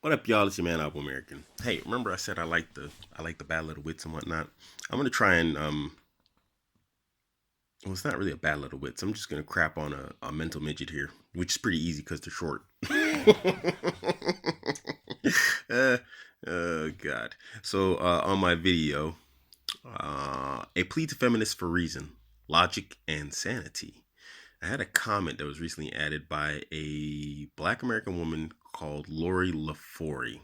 What up, y'all? It's your man Abuamerican. Hey, remember I said I like the Battle of the Wits and whatnot. I'm gonna try and well, it's not really a Battle of the Wits. I'm just gonna crap on a mental midget here, which is pretty easy because they're short. uh, oh God. So on my video, a plea to feminists for reason, logic, and sanity. I had a comment that was recently added by a Black American woman called Lori LaForey.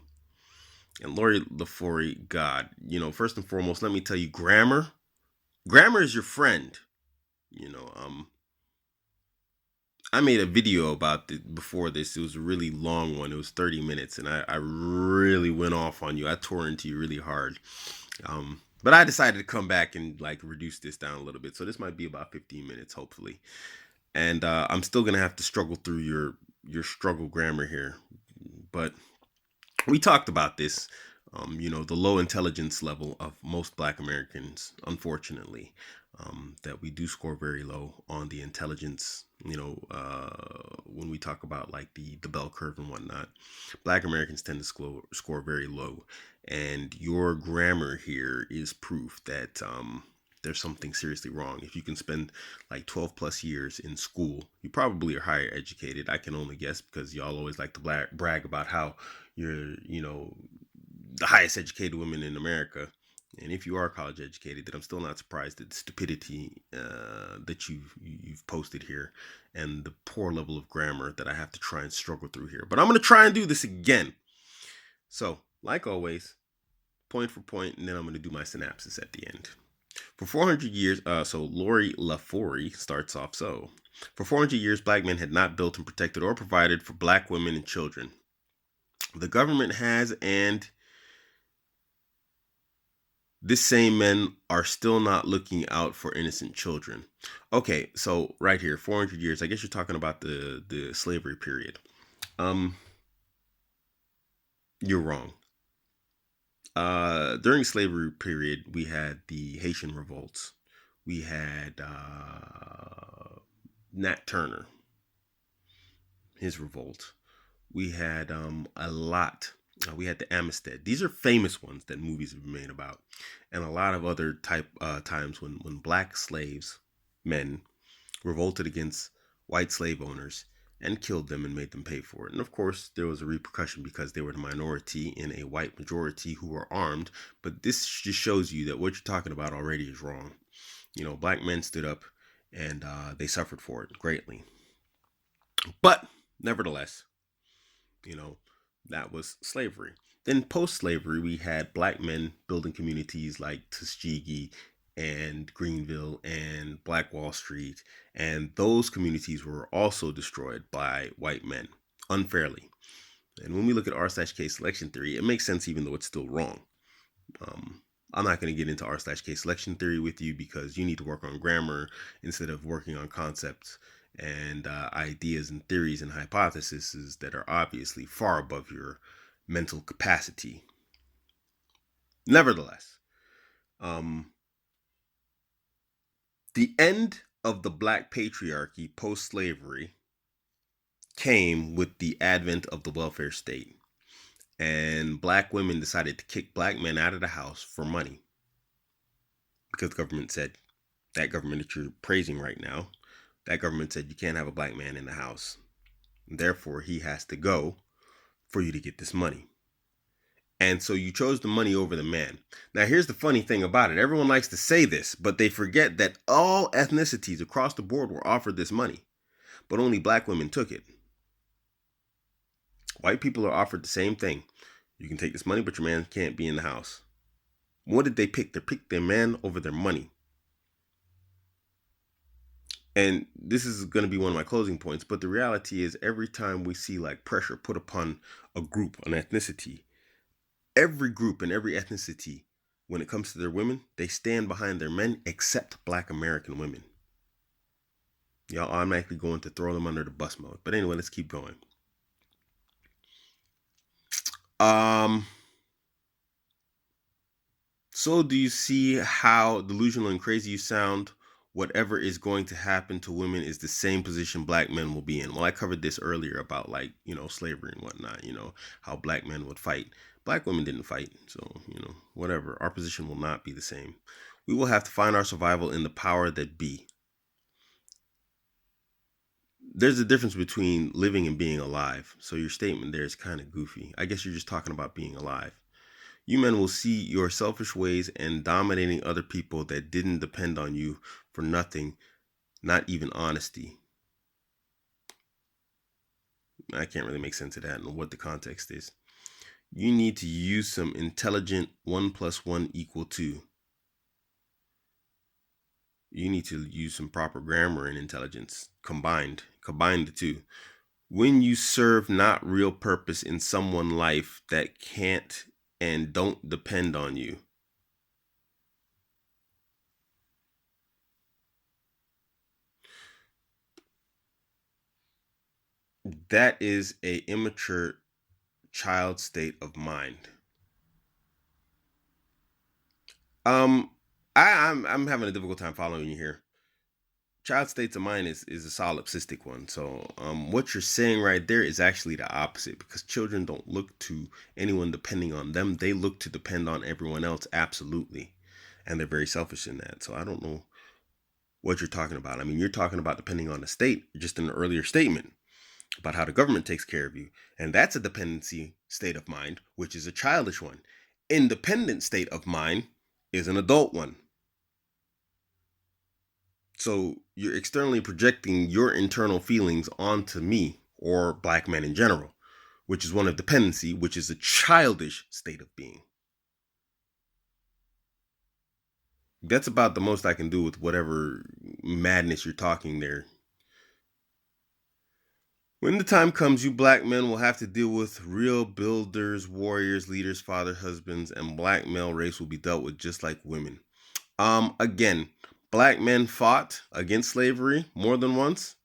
And Lori LaForey, God, first and foremost, let me tell you, grammar is your friend. You know, um, I made a video about it before this. It was a really long one. It was 30 minutes, and I really went off on you. I tore into you really hard. But I decided to come back and like reduce this down a little bit. So this might be about 15 minutes, hopefully. And I'm still gonna have to struggle through your struggle grammar here, but we talked about this. The low intelligence level of most Black Americans, unfortunately, that we do score very low on the intelligence. When we talk about like the bell curve and whatnot, Black Americans tend to score very low, and your grammar here is proof that there's something seriously wrong. If you can spend like 12 plus years in school, you probably are higher educated. I can only guess because y'all always like to brag about how you're, the highest educated women in America. And if you are college educated, then I'm still not surprised at the stupidity that you've posted here and the poor level of grammar that I have to try and struggle through here. But I'm going to try and do this again. So, like always, point for point, and then I'm going to do my synopsis at the end. For 400 years, so Lori LaForey starts off so. For 400 years, Black men had not built and protected or provided for Black women and children. The government has, and this same men are still not looking out for innocent children. Okay, so right here, 400 years. I guess you're talking about the slavery period. Um, you're wrong. During slavery period, we had the Haitian revolts. We had Nat Turner, his revolt. We had a lot. We had the Amistad. These are famous ones that movies have been made about, and a lot of other times when black slaves, men, revolted against white slave owners and killed them and made them pay for it. And of course, there was a repercussion because they were the minority in a white majority who were armed. But this just shows you that what you're talking about already is wrong. Black men stood up and they suffered for it greatly. But nevertheless, you know, that was slavery. Then post slavery, we had black men building communities like Tuskegee and Greenville and Black Wall Street. And those communities were also destroyed by white men unfairly. And when we look at r/k selection theory, it makes sense even though it's still wrong. I'm not going to get into r/k selection theory with you because you need to work on grammar instead of working on concepts and ideas and theories and hypotheses that are obviously far above your mental capacity. Nevertheless, um, the end of the black patriarchy post slavery came with the advent of the welfare state. And black women decided to kick black men out of the house for money because the government said, that government that you're praising right now, that government said you can't have a black man in the house. Therefore, he has to go for you to get this money. And so you chose the money over the man. Now, here's the funny thing about it. Everyone likes to say this, but they forget that all ethnicities across the board were offered this money, but only black women took it. White people are offered the same thing. You can take this money, but your man can't be in the house. What did they pick? They picked their man over their money. And this is going to be one of my closing points, but the reality is every time we see like pressure put upon a group, an ethnicity, every group and every ethnicity, when it comes to their women, they stand behind their men except black American women. Y'all automatically going to throw them under the bus mode. But anyway, let's keep going. Um, so do you see how delusional and crazy you sound whatever is going to happen to women is the same position black men will be in. Well, I covered this earlier about, like, slavery and whatnot, how black men would fight. Black women didn't fight. So, whatever. Our position will not be the same. We will have to find our survival in the power that be. There's a difference between living and being alive. So your statement there is kind of goofy. I guess you're just talking about being alive. You men will see your selfish ways and dominating other people that didn't depend on you for nothing, not even honesty. I can't really make sense of that and what the context is. You need to use some intelligent 1 + 1 = 2. You need to use some proper grammar and intelligence combined. Combine the two. When you serve not real purpose in someone's life that can't and don't depend on you. That is a immature child state of mind. I'm having a difficult time following you here. Child states of mind is a solipsistic one. So what you're saying right there is actually the opposite, because children don't look to anyone depending on them. They look to depend on everyone else, absolutely. And they're very selfish in that. So I don't know what you're talking about. I mean, you're talking about depending on the state, just in an earlier statement about how the government takes care of you. And that's a dependency state of mind, which is a childish one. Independent state of mind is an adult one. So you're externally projecting your internal feelings onto me or black men in general, which is one of dependency, which is a childish state of being. That's about the most I can do with whatever madness you're talking there. When the time comes, you black men will have to deal with real builders, warriors, leaders, fathers, husbands, and black male race will be dealt with just like women. Again, black men fought against slavery more than once.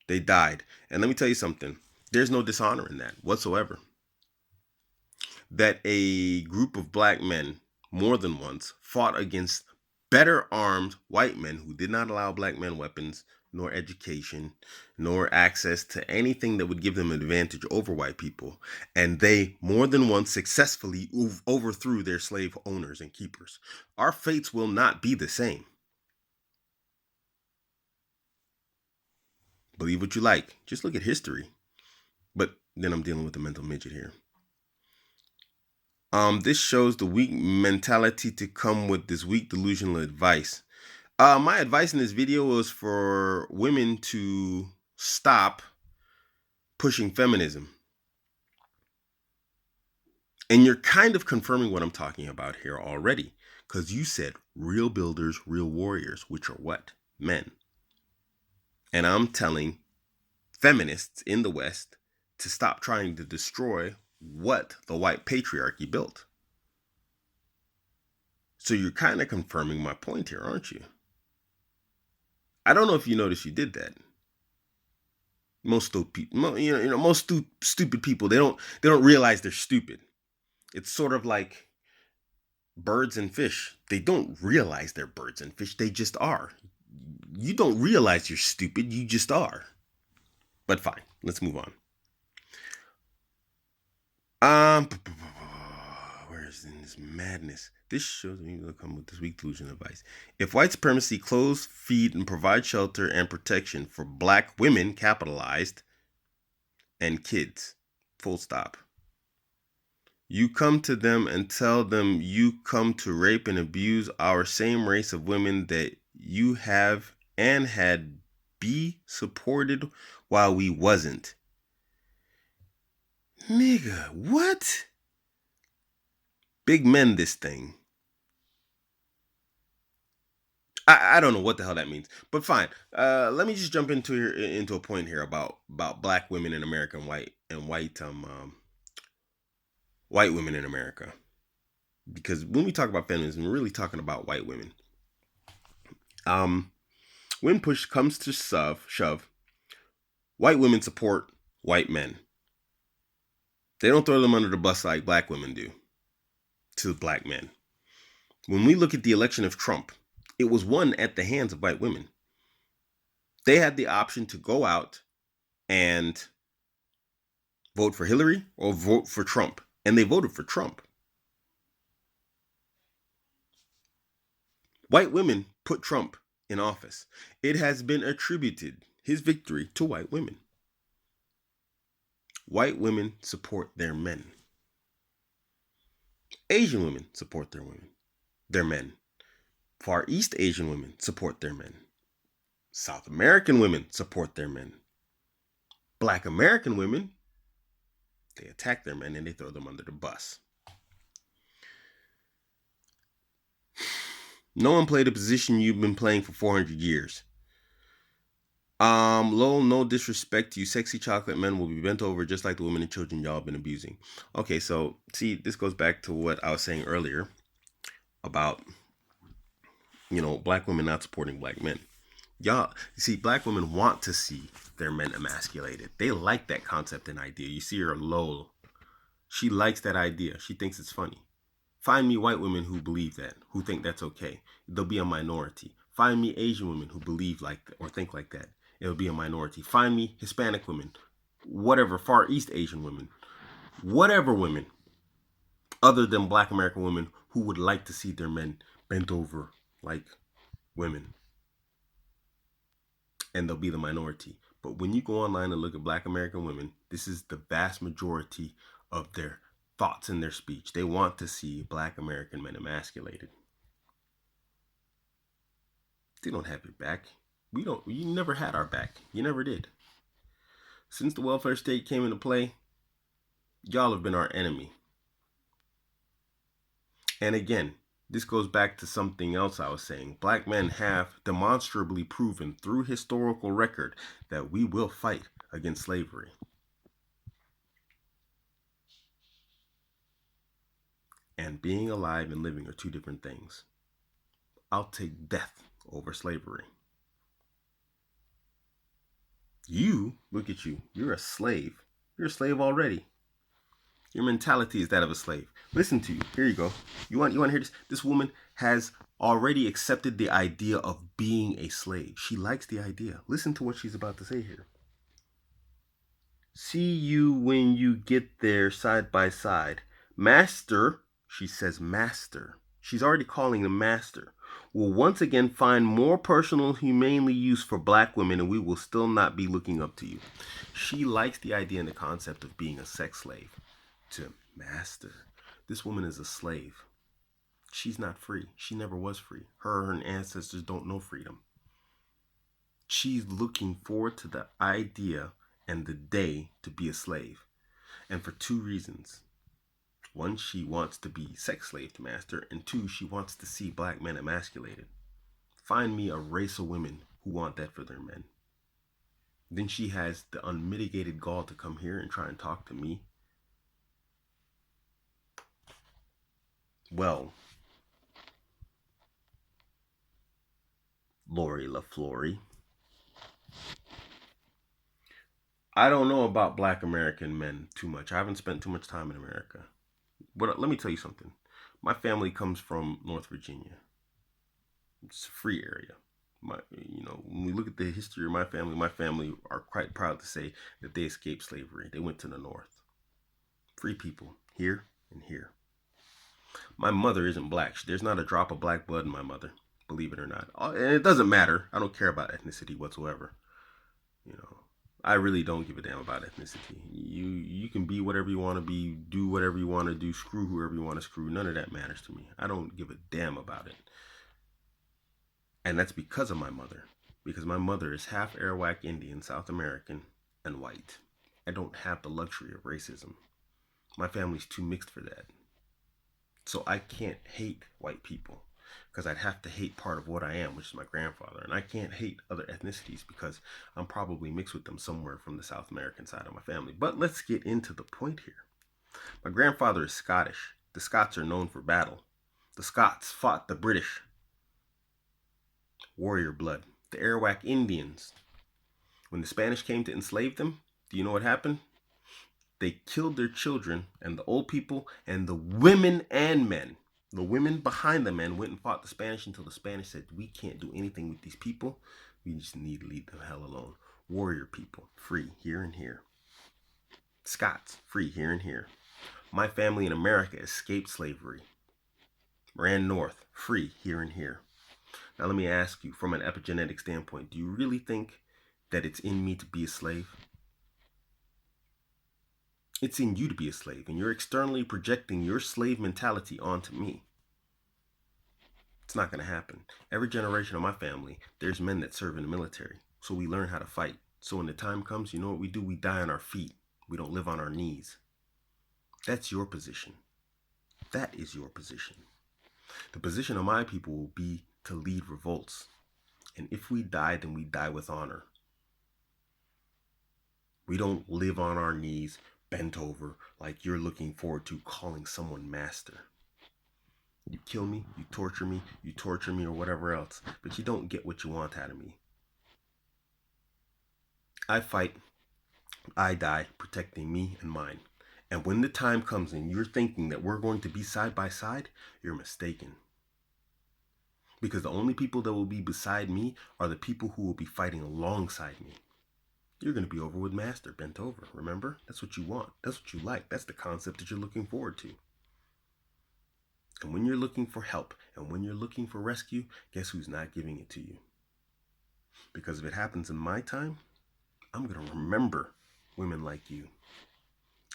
They died. And let me tell you something. There's no dishonor in that whatsoever. That a group of black men more than once fought against better armed white men who did not allow black men weapons, nor education, nor access to anything that would give them an advantage over white people. And they more than once successfully overthrew their slave owners and keepers. Our fates will not be the same. Believe what you like. Just look at history. But then I'm dealing with the mental midget here. This shows the weak mentality to come with this weak delusional advice. My advice in this video was for women to stop pushing feminism. And you're kind of confirming what I'm talking about here already, because you said real builders, real warriors, which are what? Men. And I'm telling feminists in the West to stop trying to destroy what the white patriarchy built. So you're kind of confirming my point here, aren't you? I don't know if you noticed you did that. Most stupid people, they don't realize they're stupid. It's sort of like birds and fish. They don't realize they're birds and fish. They just are. You don't realize you're stupid. You just are. But fine, let's move on. Where is this madness? This shows me will come with this weak delusion advice. If white supremacy clothes, feed, and provide shelter and protection for black women, capitalized, and kids, full stop. You come to them and tell them you come to rape and abuse our same race of women that you have and had be supported while we wasn't. Nigga, what? Big men this thing. I don't know what the hell that means, but fine. Let me just jump into a point here about black women in America and white women in America. Because when we talk about feminism, we're really talking about white women. When push comes to shove, white women support white men. They don't throw them under the bus like black women do to black men. When we look at the election of Trump, It was won at the hands of white women. They had the option to go out and vote for Hillary or vote for Trump, and they voted for Trump. White women put Trump in office. It has been attributed, his victory, to white women. White women support their men. Asian women support their men. Far East Asian women support their men. South American women support their men. Black American women, they attack their men and they throw them under the bus. No one played a position you've been playing for 400 years. Lowell, no disrespect to you. Sexy chocolate men will be bent over just like the women and children y'all been abusing. Okay, so see, this goes back to what I was saying earlier about, black women not supporting black men. Y'all, see, black women want to see their men emasculated. They like that concept and idea. You see her, Lowell. She likes that idea. She thinks it's funny. Find me white women who believe that, who think that's okay. They'll be a minority. Find me Asian women who believe like that or think like that. It'll be a minority. Find me Hispanic women, whatever, Far East Asian women, whatever women, other than Black American women who would like to see their men bent over like women. And they'll be the minority. But when you go online and look at Black American women, this is the vast majority of their thoughts in their speech. They want to see Black American men emasculated. They don't have your back. You never had our back. You never did. Since the welfare state came into play, y'all have been our enemy. And again, this goes back to something else I was saying. Black men have demonstrably proven through historical record that we will fight against slavery. And being alive and living are two different things. I'll take death over slavery. You, look at you, you're a slave. You're a slave already. Your mentality is that of a slave. Listen to you. Here you go. You want to hear this? This woman has already accepted the idea of being a slave. She likes the idea. Listen to what she's about to say here. See you when you get there side by side. Master, she says master. She's already calling him master. Will once again find more personal, humanely use for black women, and we will still not be looking up to you. She likes the idea and the concept of being a sex slave. To master. This woman is a slave. She's not free. She never was free. Her and her ancestors don't know freedom. She's looking forward to the idea and the day to be a slave. And for two reasons. One, she wants to be sex slave to master. And two, she wants to see black men emasculated. Find me a race of women who want that for their men. Then she has the unmitigated gall to come here and try and talk to me. Well, Lori LaForey, I don't know about Black American men too much. I haven't spent too much time in America. But let me tell you something. My family comes from North Virginia. It's a free area. When we look at the history of my family are quite proud to say that they escaped slavery. They went to the North. Free people, here and here. My mother isn't black. There's not a drop of black blood in my mother, believe it or not. And it doesn't matter. I don't care about ethnicity whatsoever. I really don't give a damn about ethnicity. You can be whatever you want to be, do whatever you want to do, screw whoever you want to screw. None of that matters to me. I don't give a damn about it. And that's because of my mother. Because my mother is half Arawak Indian, South American, and white. I don't have the luxury of racism. My family's too mixed for that. So I can't hate white people because I'd have to hate part of what I am, which is my grandfather. And I can't hate other ethnicities because I'm probably mixed with them somewhere from the South American side of my family. But let's get into the point here. My grandfather is Scottish. The Scots are known for battle. The Scots fought the British. Warrior blood. The Arawak Indians. When the Spanish came to enslave them, do you know what happened? They killed their children and the old people and the women and men. The women behind the men went and fought the Spanish until the Spanish said, we can't do anything with these people. We just need to leave them hell alone. Warrior people, free here and here. Scots, free here and here. My family in America escaped slavery. Ran north, free here and here. Now let me ask you, from an epigenetic standpoint, do you really think that it's in me to be a slave? It's in you to be a slave, and you're externally projecting your slave mentality onto me. It's not going to happen. Every generation of my family, there's men that serve in the military, so we learn how to fight. So when the time comes, you know what we do? We die on our feet. We don't live on our knees. That's your position. That is your position. The position of my people will be to lead revolts. And if we die, then we die with honor. We don't live on our knees, bent over, like you're looking forward to calling someone master. You kill me, you torture me, or whatever else, but you don't get what you want out of me. I fight, I die, protecting me and mine. And when the time comes and you're thinking that we're going to be side by side, you're mistaken. Because the only people that will be beside me are the people who will be fighting alongside me. You're going to be over with master, bent over, remember? That's what you want. That's what you like. That's the concept that you're looking forward to. And when you're looking for help and when you're looking for rescue, guess who's not giving it to you? Because if it happens in my time, I'm going to remember women like you.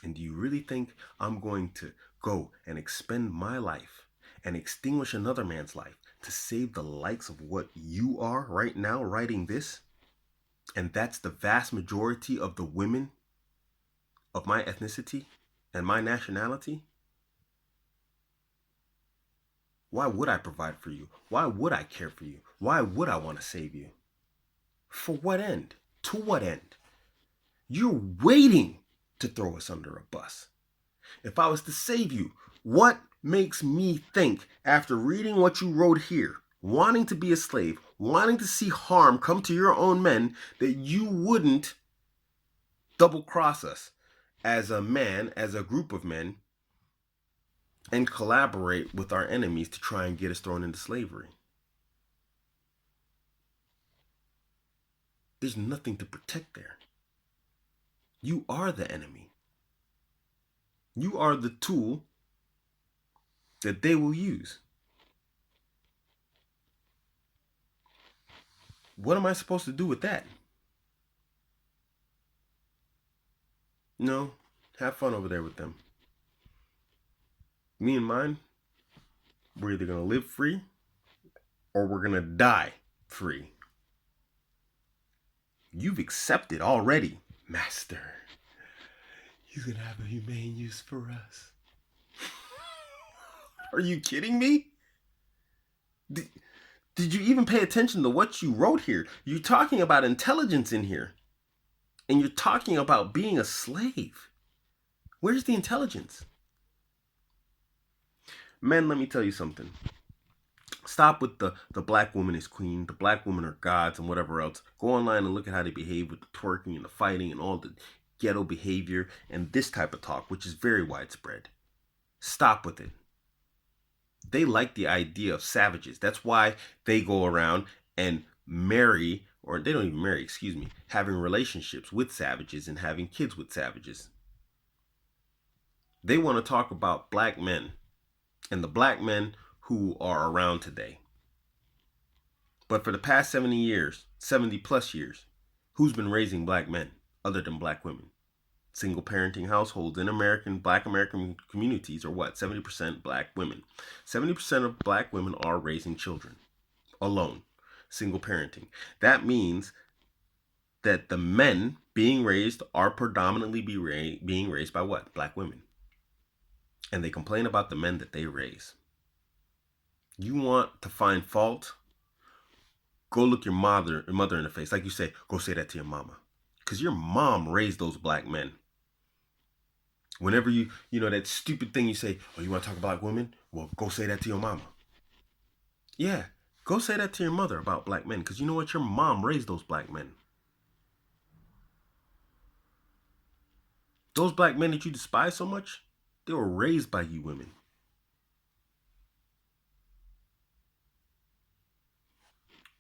And do you really think I'm going to go and expend my life and extinguish another man's life to save the likes of what you are right now writing this? And that's the vast majority of the women of my ethnicity and my nationality? Why would I provide for you? Why would I care for you? Why would I want to save you? For what end? To what end? You're waiting to throw us under a bus. If I was to save you, what makes me think, after reading what you wrote here, wanting to be a slave, wanting to see harm come to your own men, that you wouldn't double cross us as a man, as a group of men, and collaborate with our enemies to try and get us thrown into slavery? There's nothing to protect there. You are the enemy. You are the tool that they will use. What am I supposed to do with that? No, have fun over there with them. Me and mine, we're either going to live free or we're going to die free. You've accepted already, Master. You can have a humane use for us. Are you kidding me? Did you even pay attention to what you wrote here? You're talking about intelligence in here. And you're talking about being a slave. Where's the intelligence? Men, let me tell you something. Stop with the black woman is queen, the black women are gods, and whatever else. Go online and look at how they behave with the twerking and the fighting and all the ghetto behavior and this type of talk, which is very widespread. Stop with it. They like the idea of savages. That's why they go around and marry, or they don't even marry, excuse me, having relationships with savages and having kids with savages. They want to talk about black men and the black men who are around today. But for the past 70 years, 70 plus years, who's been raising black men other than black women? Single parenting households in black American communities are what? 70% black women. 70% of black women are raising children alone. Single parenting. That means that the men being raised are predominantly being raised by what? Black women. And they complain about the men that they raise. You want to find fault? Go look your mother in the face. Like you say, go say that to your mama. Because your mom raised those black men. Whenever you know, that stupid thing you say, oh, you want to talk about women? Well, go say that to your mama. Yeah, go say that to your mother about black men. Because you know what? Your mom raised those black men. Those black men that you despise so much, they were raised by you women.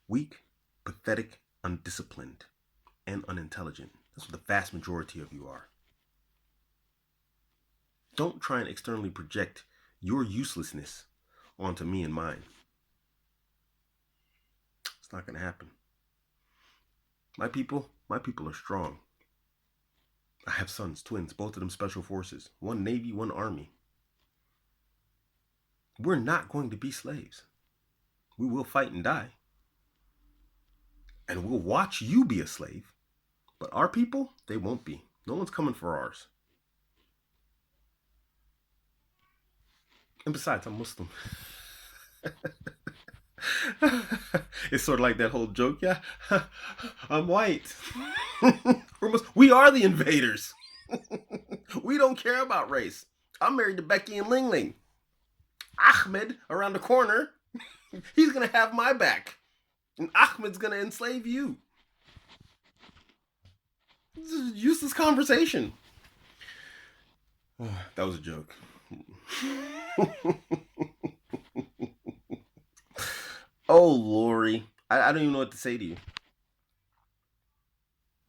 Weak, pathetic, undisciplined, and unintelligent. That's what the vast majority of you are. Don't try and externally project your uselessness onto me and mine. It's not going to happen. My people are strong. I have sons, twins, both of them special forces. One Navy, one Army. We're not going to be slaves. We will fight and die. And we'll watch you be a slave. But our people, they won't be. No one's coming for ours. And besides, I'm Muslim. It's sort of like that whole joke. Yeah, I'm white. We are the invaders. We don't care about race. I'm married to Becky and Ling Ling. Ahmed around the corner, he's going to have my back. And Ahmed's going to enslave you. This is a useless conversation. That was a joke. Oh, Lori. I don't even know what to say to you.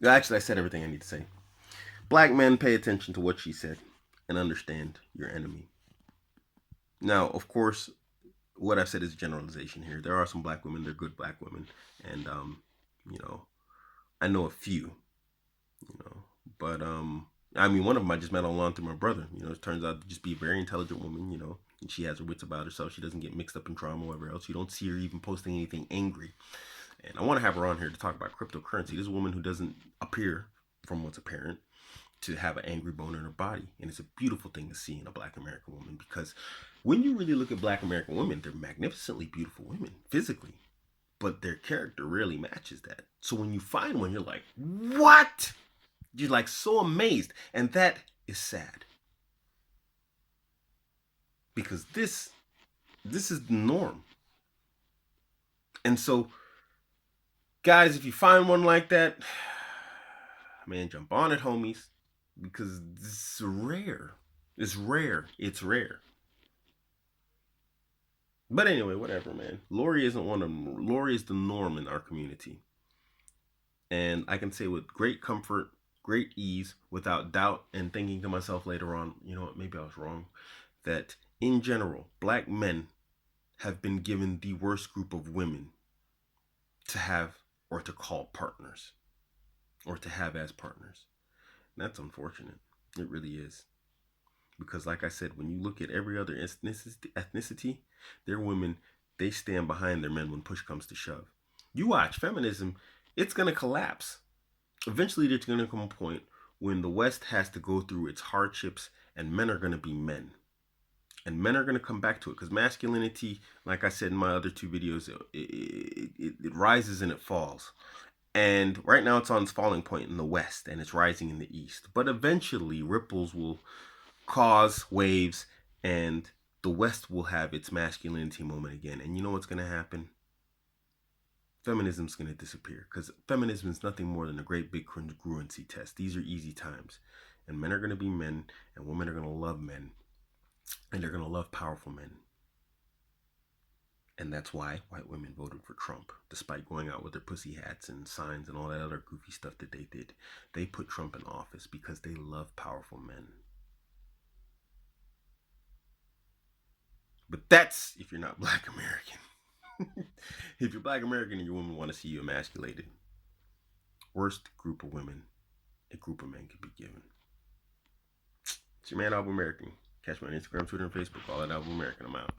Actually, I said everything I need to say. Black men, pay attention to what she said and understand your enemy. Now, of course, what I've said is generalization here. There are some black women, they're good black women. And, I know a few, but, I mean, one of them I just met online through my brother. It turns out to just be a very intelligent woman, and she has her wits about herself. She doesn't get mixed up in trauma or whatever else. You don't see her even posting anything angry. And I want to have her on here to talk about cryptocurrency. This is a woman who doesn't appear, from what's apparent, to have an angry bone in her body. And it's a beautiful thing to see in a black American woman, because when you really look at black American women, they're magnificently beautiful women physically, but their character rarely matches that. So when you find one, you're like, what? You're like so amazed. And that is sad. Because this is the norm. And so, guys, if you find one like that, man, jump on it, homies. Because this is rare. It's rare. It's rare. But anyway, whatever, man. Lori isn't one of them. Lori is the norm in our community. And I can say with great comfort, great ease, without doubt, and thinking to myself later on, you know what, maybe I was wrong, that in general, black men have been given the worst group of women to have or to call partners or to have as partners. And that's unfortunate. It really is. Because like I said, when you look at every other ethnicity, their women, they stand behind their men when push comes to shove. You watch feminism, it's going to collapse. Eventually, there's going to come a point when the West has to go through its hardships and men are going to be men. And men are going to come back to it, because masculinity, like I said in my other two videos, it rises and it falls. And right now it's on its falling point in the West and it's rising in the East. But eventually ripples will cause waves and the West will have its masculinity moment again. And you know what's going to happen? Feminism's going to disappear, because feminism is nothing more than a great big congruency test. These are easy times. And men are going to be men and women are going to love men. And they're going to love powerful men. And that's why white women voted for Trump, despite going out with their pussy hats and signs and all that other goofy stuff that they did. They put Trump in office because they love powerful men. But that's if you're not black American. If you're black American and your women want to see you emasculated, worst group of women a group of men could be given. It's your man, Abuamerican. Catch me on Instagram, Twitter, and Facebook. All at Abuamerican. I'm out.